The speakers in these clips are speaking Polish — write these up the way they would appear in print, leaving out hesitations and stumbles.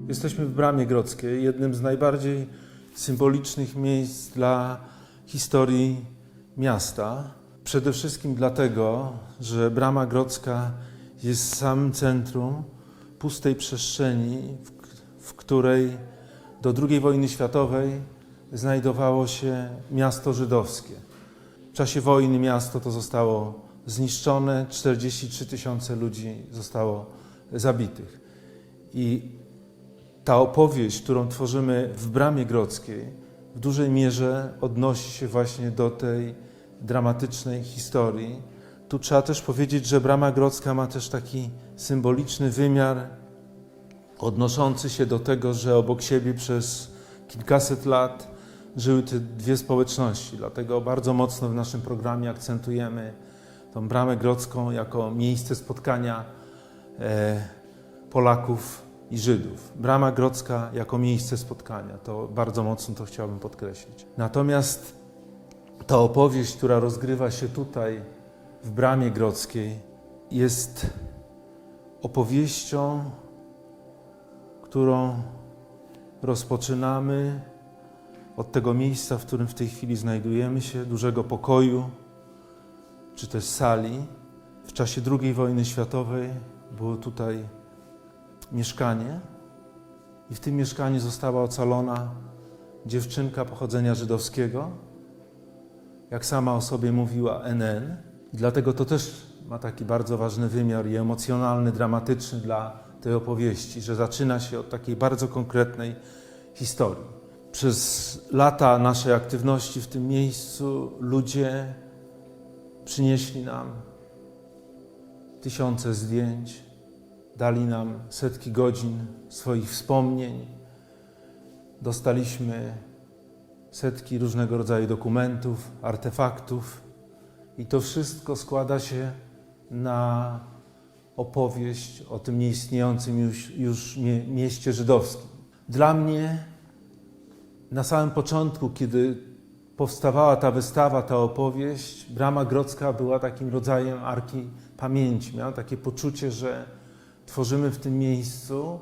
Jesteśmy w Bramie Grodzkiej, jednym z najbardziej symbolicznych miejsc dla historii miasta. Przede wszystkim dlatego, że Brama Grodzka jest samym centrum pustej przestrzeni, w której do II wojny światowej znajdowało się miasto żydowskie. W czasie wojny miasto to zostało zniszczone, 43 tysiące ludzi zostało zabitych. I ta opowieść, którą tworzymy w Bramie Grodzkiej, w dużej mierze odnosi się właśnie do tej dramatycznej historii. Tu trzeba też powiedzieć, że Brama Grodzka ma też taki symboliczny wymiar odnoszący się do tego, że obok siebie przez kilkaset lat żyły te dwie społeczności. Dlatego bardzo mocno w naszym programie akcentujemy tą Bramę Grodzką jako miejsce spotkania Polaków i Żydów. Brama Grodzka jako miejsce spotkania. To bardzo mocno to chciałbym podkreślić. Natomiast ta opowieść, która rozgrywa się tutaj w Bramie Grodzkiej, jest opowieścią, którą rozpoczynamy od tego miejsca, w którym w tej chwili znajdujemy się, dużego pokoju, czy też sali. W czasie II wojny światowej było tutaj mieszkanie i w tym mieszkaniu została ocalona dziewczynka pochodzenia żydowskiego, jak sama o sobie mówiła, NN. I dlatego to też ma taki bardzo ważny wymiar i emocjonalny, dramatyczny dla tej opowieści, że zaczyna się od takiej bardzo konkretnej historii. Przez lata naszej aktywności w tym miejscu ludzie przynieśli nam tysiące zdjęć, dali nam setki godzin swoich wspomnień, dostaliśmy setki różnego rodzaju dokumentów, artefaktów i to wszystko składa się na opowieść o tym nieistniejącym już mieście żydowskim. Dla mnie na samym początku, kiedy powstawała ta wystawa, ta opowieść, Brama Grodzka była takim rodzajem arki pamięci. Miałem takie poczucie, że tworzymy w tym miejscu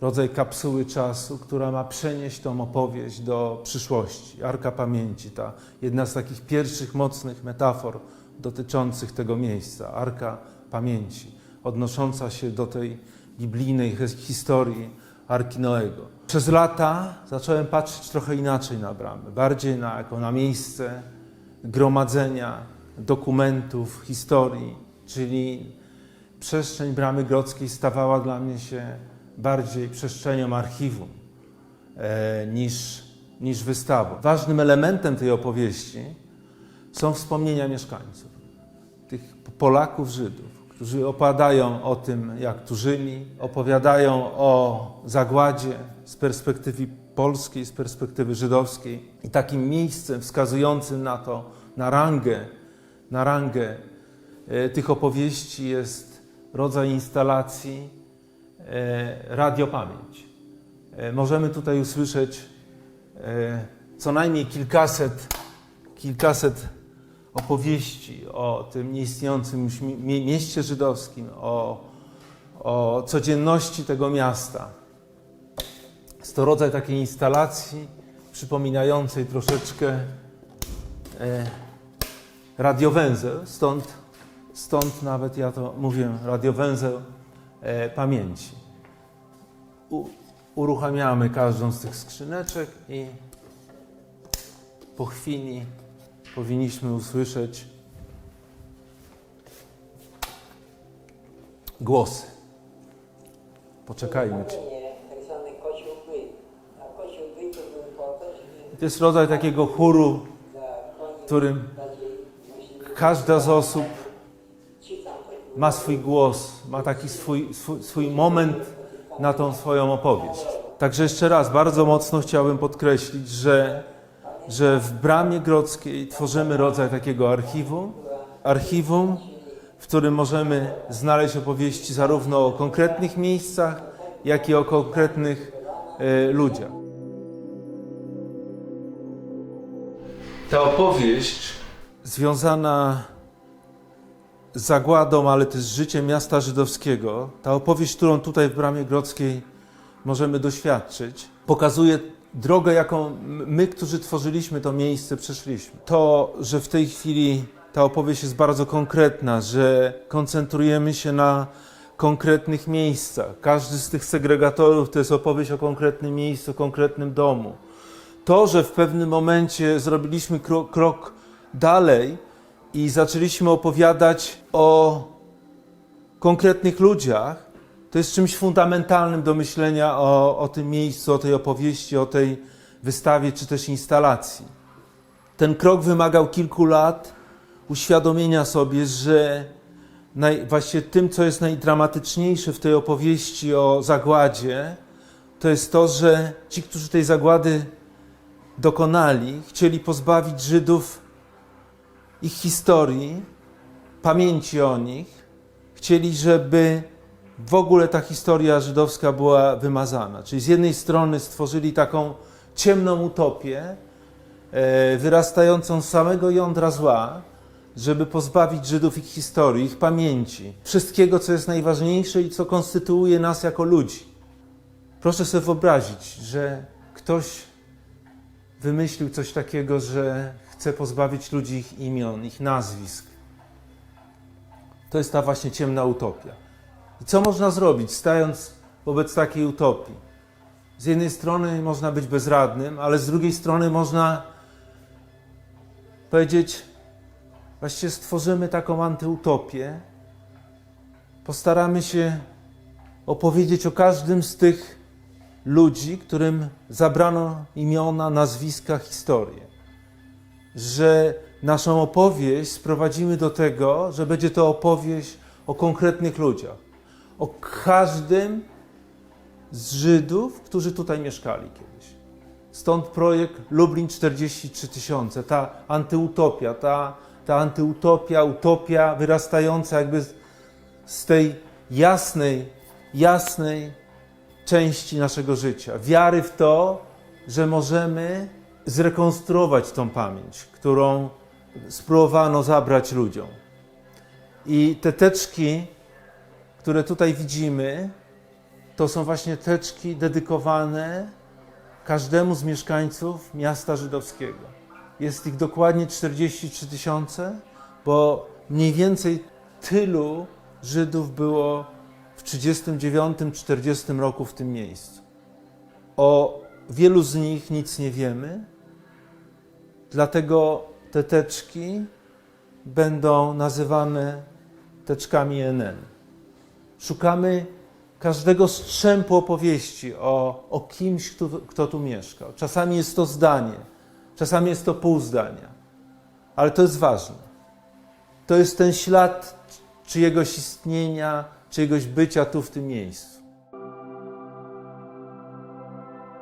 rodzaj kapsuły czasu, która ma przenieść tą opowieść do przyszłości. Arka pamięci, ta jedna z takich pierwszych mocnych metafor dotyczących tego miejsca. Arka pamięci, odnosząca się do tej biblijnej historii Arki Noego. Przez lata zacząłem patrzeć trochę inaczej na Bramę, bardziej jako na miejsce gromadzenia dokumentów, historii, czyli przestrzeń Bramy Grodzkiej stawała dla mnie się bardziej przestrzenią archiwum niż wystawą. Ważnym elementem tej opowieści są wspomnienia mieszkańców, tych Polaków, Żydów, którzy opowiadają o tym, jak tu żyli, opowiadają o zagładzie z perspektywy polskiej, z perspektywy żydowskiej. I takim miejscem wskazującym na to, na rangę tych opowieści jest rodzaj instalacji radiopamięć. Możemy tutaj usłyszeć co najmniej kilkaset opowieści o tym nieistniejącym już mieście żydowskim, o codzienności tego miasta. Jest to rodzaj takiej instalacji przypominającej troszeczkę radiowęzeł, stąd nawet ja to mówię, radiowęzeł pamięci. Uruchamiamy każdą z tych skrzyneczek i po chwili powinniśmy usłyszeć głosy. Poczekajmy. To jest rodzaj takiego chóru, w którym każda z osób ma swój głos, ma taki swój moment na tą swoją opowieść. Także jeszcze raz bardzo mocno chciałbym podkreślić, że w Bramie Grodzkiej tworzymy rodzaj takiego archiwum, w którym możemy znaleźć opowieści zarówno o konkretnych miejscach, jak i o konkretnych ludziach. Ta opowieść związana z zagładą, ale też z życiem miasta żydowskiego, ta opowieść, którą tutaj w Bramie Grodzkiej możemy doświadczyć, pokazuje drogę, jaką my, którzy tworzyliśmy to miejsce, przeszliśmy. To, że w tej chwili ta opowieść jest bardzo konkretna, że koncentrujemy się na konkretnych miejscach. Każdy z tych segregatorów to jest opowieść o konkretnym miejscu, o konkretnym domu. To, że w pewnym momencie zrobiliśmy krok dalej i zaczęliśmy opowiadać o konkretnych ludziach, to jest czymś fundamentalnym do myślenia o tym miejscu, o tej opowieści, o tej wystawie czy też instalacji. Ten krok wymagał kilku lat uświadomienia sobie, że właściwie tym, co jest najdramatyczniejsze w tej opowieści o zagładzie, to jest to, że ci, którzy tej zagłady dokonali, chcieli pozbawić Żydów ich historii, pamięci o nich. Chcieli, żeby w ogóle ta historia żydowska była wymazana. Czyli z jednej strony stworzyli taką ciemną utopię, wyrastającą z samego jądra zła, żeby pozbawić Żydów ich historii, ich pamięci, wszystkiego, co jest najważniejsze i co konstytuuje nas jako ludzi. Proszę sobie wyobrazić, że ktoś wymyślił coś takiego, że chce pozbawić ludzi ich imion, ich nazwisk. To jest ta właśnie ciemna utopia. I co można zrobić, stając wobec takiej utopii? Z jednej strony można być bezradnym, ale z drugiej strony można powiedzieć, właściwie stworzymy taką antyutopię, postaramy się opowiedzieć o każdym z tych ludzi, którym zabrano imiona, nazwiska, historię. Że naszą opowieść sprowadzimy do tego, że będzie to opowieść o konkretnych ludziach. O każdym z Żydów, którzy tutaj mieszkali kiedyś. Stąd projekt Lublin 43 000, ta antyutopia, utopia wyrastająca jakby z tej jasnej części naszego życia. Wiary w to, że możemy zrekonstruować tą pamięć, którą spróbowano zabrać ludziom. I te teczki, które tutaj widzimy, to są właśnie teczki dedykowane każdemu z mieszkańców miasta żydowskiego. Jest ich dokładnie 43 000, bo mniej więcej tylu Żydów było w 1939-1940 roku w tym miejscu. O wielu z nich nic nie wiemy, dlatego te teczki będą nazywane teczkami NN. Szukamy każdego strzępu opowieści o kimś, kto tu mieszkał. Czasami jest to zdanie, czasami jest to pół zdania, ale to jest ważne. To jest ten ślad czyjegoś istnienia, czyjegoś bycia tu w tym miejscu.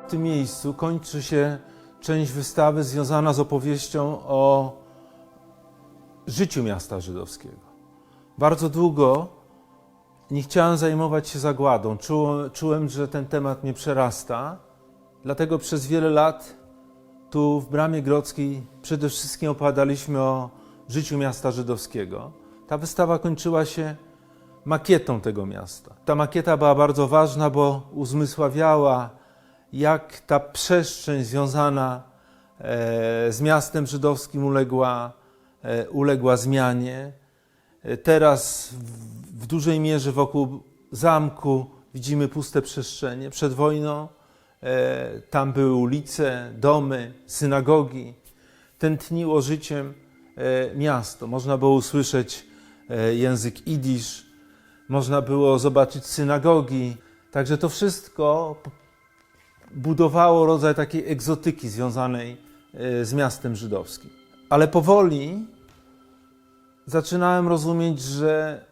W tym miejscu kończy się część wystawy związana z opowieścią o życiu miasta żydowskiego. Bardzo długo nie chciałem zajmować się zagładą. Czułem, że ten temat mnie przerasta. Dlatego przez wiele lat tu w Bramie Grodzkiej przede wszystkim opowiadaliśmy o życiu miasta żydowskiego. Ta wystawa kończyła się makietą tego miasta. Ta makieta była bardzo ważna, bo uzmysławiała, jak ta przestrzeń związana z miastem żydowskim uległa zmianie. Teraz w dużej mierze wokół zamku widzimy puste przestrzenie. Przed wojną tam były ulice, domy, synagogi. Tętniło życiem miasto. Można było usłyszeć język jidysz, można było zobaczyć synagogi. Także to wszystko budowało rodzaj takiej egzotyki związanej z miastem żydowskim. Ale powoli zaczynałem rozumieć, że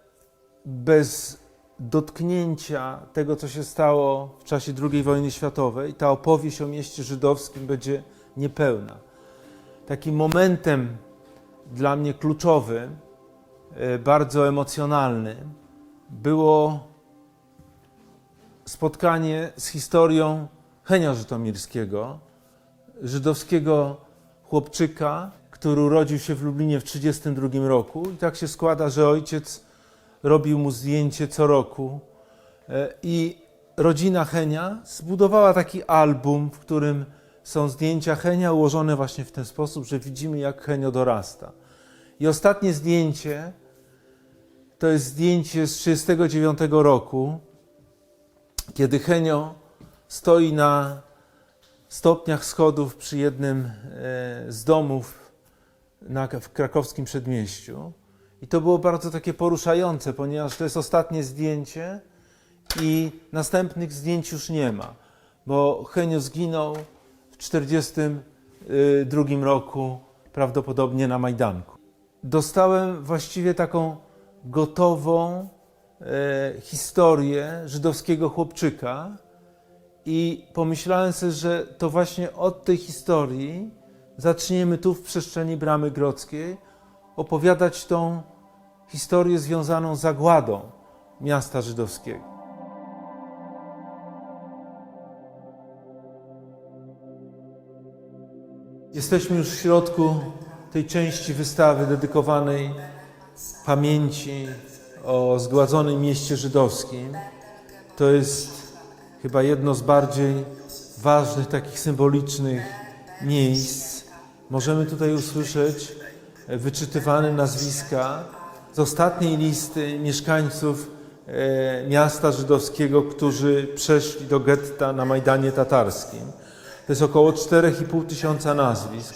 bez dotknięcia tego, co się stało w czasie II wojny światowej, ta opowieść o mieście żydowskim będzie niepełna. Takim momentem dla mnie kluczowym, bardzo emocjonalnym, było spotkanie z historią Henia Żytomirskiego, żydowskiego chłopczyka, który urodził się w Lublinie w 1932 roku. I tak się składa, że ojciec robił mu zdjęcie co roku. I rodzina Henia zbudowała taki album, w którym są zdjęcia Henia ułożone właśnie w ten sposób, że widzimy, jak Henio dorasta. I ostatnie zdjęcie to jest zdjęcie z 1939 roku, kiedy Henio stoi na stopniach schodów przy jednym z domów w krakowskim przedmieściu. I to było bardzo takie poruszające, ponieważ to jest ostatnie zdjęcie i następnych zdjęć już nie ma, bo Henio zginął w 1942 roku, prawdopodobnie na Majdanku. Dostałem właściwie taką gotową historię żydowskiego chłopczyka i pomyślałem sobie, że to właśnie od tej historii zaczniemy tu w przestrzeni Bramy Grodzkiej opowiadać tą historię związaną z zagładą miasta żydowskiego. Jesteśmy już w środku tej części wystawy dedykowanej pamięci o zgładzonym mieście żydowskim. To jest chyba jedno z bardziej ważnych, takich symbolicznych miejsc. Możemy tutaj usłyszeć wyczytywane nazwiska z ostatniej listy mieszkańców miasta żydowskiego, którzy przeszli do getta na Majdanie Tatarskim. To jest około 4,5 tysiąca nazwisk.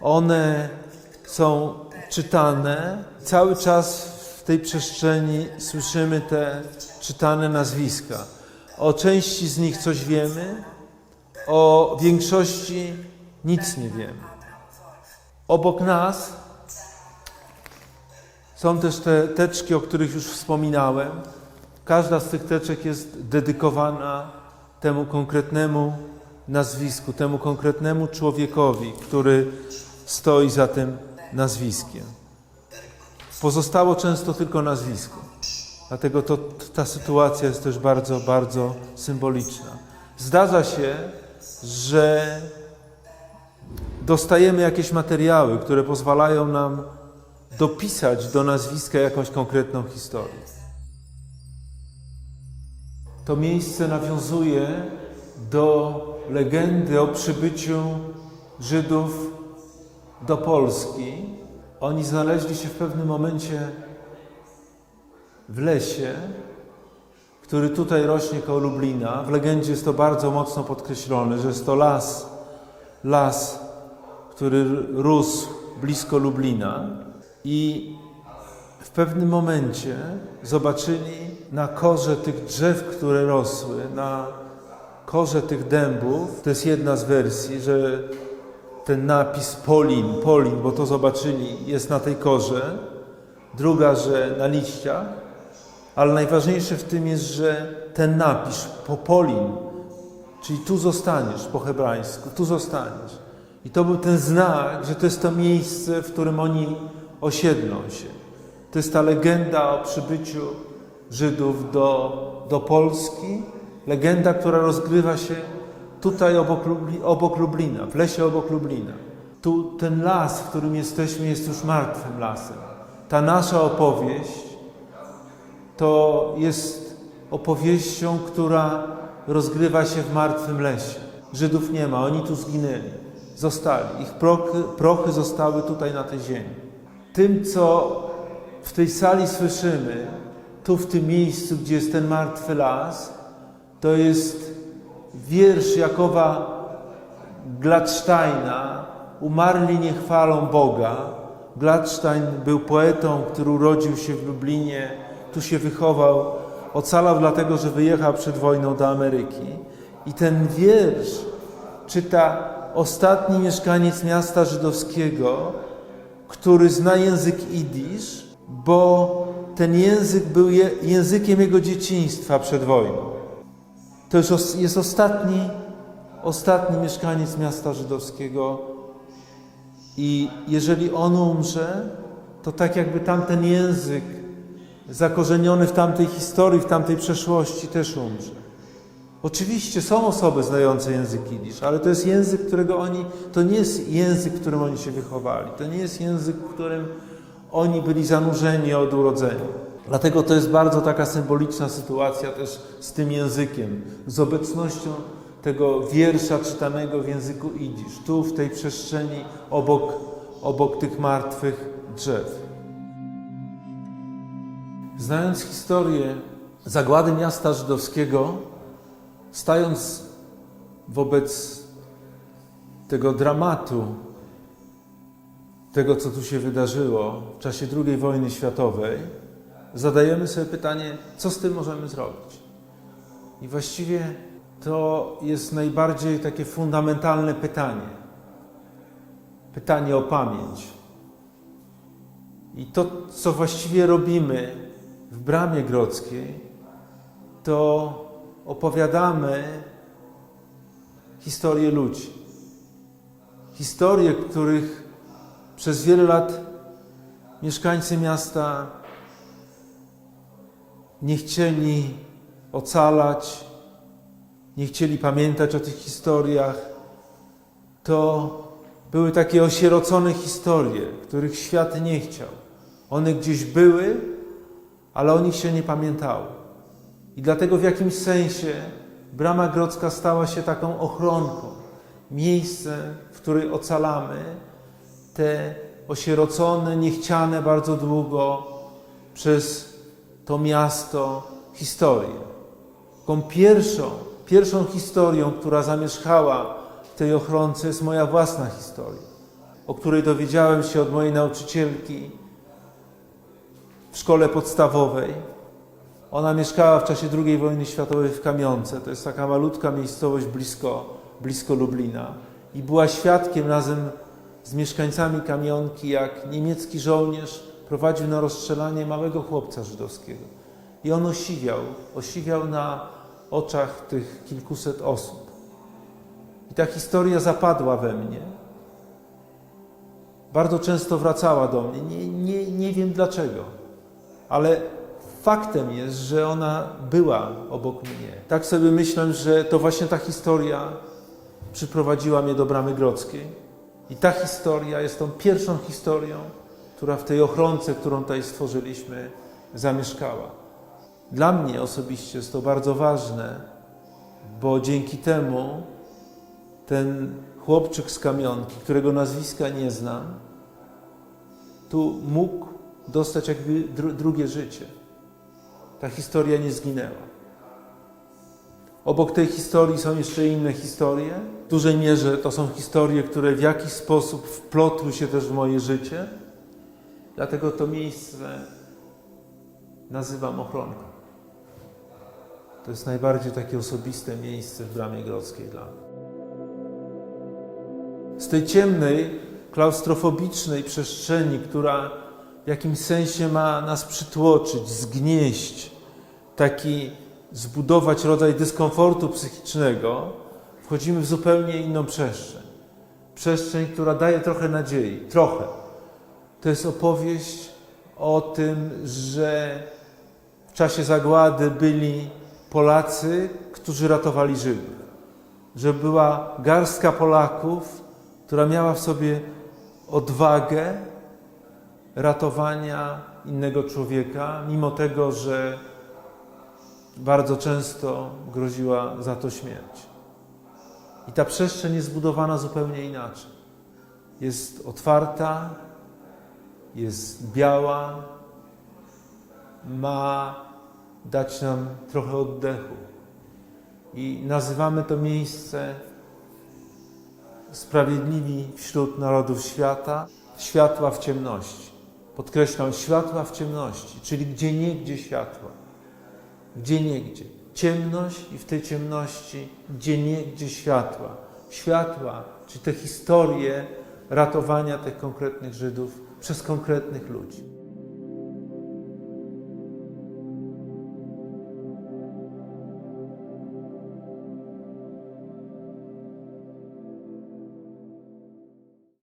One są czytane. Cały czas w tej przestrzeni słyszymy te czytane nazwiska. O części z nich coś wiemy, o większości nic nie wiemy. Obok nas są też te teczki, o których już wspominałem. Każda z tych teczek jest dedykowana temu konkretnemu nazwisku, temu konkretnemu człowiekowi, który stoi za tym nazwiskiem. Pozostało często tylko nazwisko. Dlatego ta sytuacja jest też bardzo, bardzo symboliczna. Zdarza się, że dostajemy jakieś materiały, które pozwalają nam dopisać do nazwiska jakąś konkretną historię. To miejsce nawiązuje do legendy o przybyciu Żydów do Polski. Oni znaleźli się w pewnym momencie w lesie, który tutaj rośnie koło Lublina. W legendzie jest to bardzo mocno podkreślone, że jest to las, który rósł blisko Lublina. I w pewnym momencie zobaczyli na korze tych drzew, które rosły, na korze tych dębów, to jest jedna z wersji, że ten napis Polin, bo to zobaczyli, jest na tej korze. Druga, że na liściach. Ale najważniejsze w tym jest, że ten napis Polin, czyli tu zostaniesz po hebrajsku, tu zostaniesz. I to był ten znak, że to jest to miejsce, w którym oni osiedlą się. To jest ta legenda o przybyciu Żydów do Polski. Legenda, która rozgrywa się tutaj obok Lublina, w lesie obok Lublina. Tu ten las, w którym jesteśmy, jest już martwym lasem. Ta nasza opowieść to jest opowieścią, która rozgrywa się w martwym lesie. Żydów nie ma, oni tu zginęli, zostali. Ich prochy zostały tutaj na tej ziemi. Tym, co w tej sali słyszymy, tu w tym miejscu, gdzie jest ten martwy las, to jest wiersz Jakowa Gladsteina Umarli nie chwalą Boga. Gladstein był poetą, który urodził się w Lublinie, tu się wychował, ocalał dlatego, że wyjechał przed wojną do Ameryki. I ten wiersz czyta ostatni mieszkaniec miasta żydowskiego, który zna język jidysz, bo ten język był językiem jego dzieciństwa przed wojną. To już jest ostatni mieszkaniec miasta żydowskiego i jeżeli on umrze, to tak jakby tamten język zakorzeniony w tamtej historii, w tamtej przeszłości też umrze. Oczywiście są osoby znające język jidysz, ale to jest język, to nie jest język, w którym oni się wychowali. To nie jest język, w którym oni byli zanurzeni od urodzenia. Dlatego to jest bardzo taka symboliczna sytuacja też z tym językiem, z obecnością tego wiersza czytanego w języku idisz, tu w tej przestrzeni obok tych martwych drzew. Znając historię zagłady miasta żydowskiego, stając wobec tego dramatu, tego, co tu się wydarzyło w czasie II wojny światowej, zadajemy sobie pytanie, co z tym możemy zrobić. I właściwie to jest najbardziej takie fundamentalne pytanie. Pytanie o pamięć. I to, co właściwie robimy w Bramie Grodzkiej, to opowiadamy historię ludzi. Historie, których przez wiele lat mieszkańcy miasta nie chcieli ocalać, nie chcieli pamiętać o tych historiach. To były takie osierocone historie, których świat nie chciał. One gdzieś były, ale o nich się nie pamiętało. I dlatego w jakimś sensie Brama Grodzka stała się taką ochronką, miejscem, w którym ocalamy te osierocone, niechciane bardzo długo przez to miasto historię. Tą pierwszą historią, która zamieszkała w tej ochronce, jest moja własna historia, o której dowiedziałem się od mojej nauczycielki w szkole podstawowej. Ona mieszkała w czasie II wojny światowej w Kamionce. To jest taka malutka miejscowość blisko Lublina. I była świadkiem razem z mieszkańcami Kamionki, jak niemiecki żołnierz prowadził na rozstrzelanie małego chłopca żydowskiego. I on osiwiał na oczach tych kilkuset osób. I ta historia zapadła we mnie. Bardzo często wracała do mnie. Nie wiem dlaczego, ale faktem jest, że ona była obok mnie. Tak sobie myślę, że to właśnie ta historia przyprowadziła mnie do Bramy Grodzkiej. I ta historia jest tą pierwszą historią, która w tej ochronce, którą tutaj stworzyliśmy, zamieszkała. Dla mnie osobiście jest to bardzo ważne, bo dzięki temu ten chłopczyk z Kamionki, którego nazwiska nie znam, tu mógł dostać jakby drugie życie. Ta historia nie zginęła. Obok tej historii są jeszcze inne historie. W dużej mierze to są historie, które w jakiś sposób wplotły się też w moje życie. Dlatego to miejsce nazywam ochronką. To jest najbardziej takie osobiste miejsce w Bramie Grodzkiej dla mnie. Z tej ciemnej, klaustrofobicznej przestrzeni, która w jakimś sensie ma nas przytłoczyć, zgnieść, zbudować rodzaj dyskomfortu psychicznego, wchodzimy w zupełnie inną przestrzeń. Przestrzeń, która daje trochę nadziei. Trochę. To jest opowieść o tym, że w czasie zagłady byli Polacy, którzy ratowali Żydów. Że była garstka Polaków, która miała w sobie odwagę ratowania innego człowieka, mimo tego, że bardzo często groziła za to śmierć. I ta przestrzeń jest zbudowana zupełnie inaczej. Jest otwarta, jest biała, ma dać nam trochę oddechu. I nazywamy to miejsce Sprawiedliwi wśród narodów świata, światła w ciemności. Podkreślam, światła w ciemności, czyli gdzieniegdzie światła. Gdzieniegdzie. Ciemność i w tej ciemności gdzieniegdzie światła. Światła, czyli te historie ratowania tych konkretnych Żydów przez konkretnych ludzi.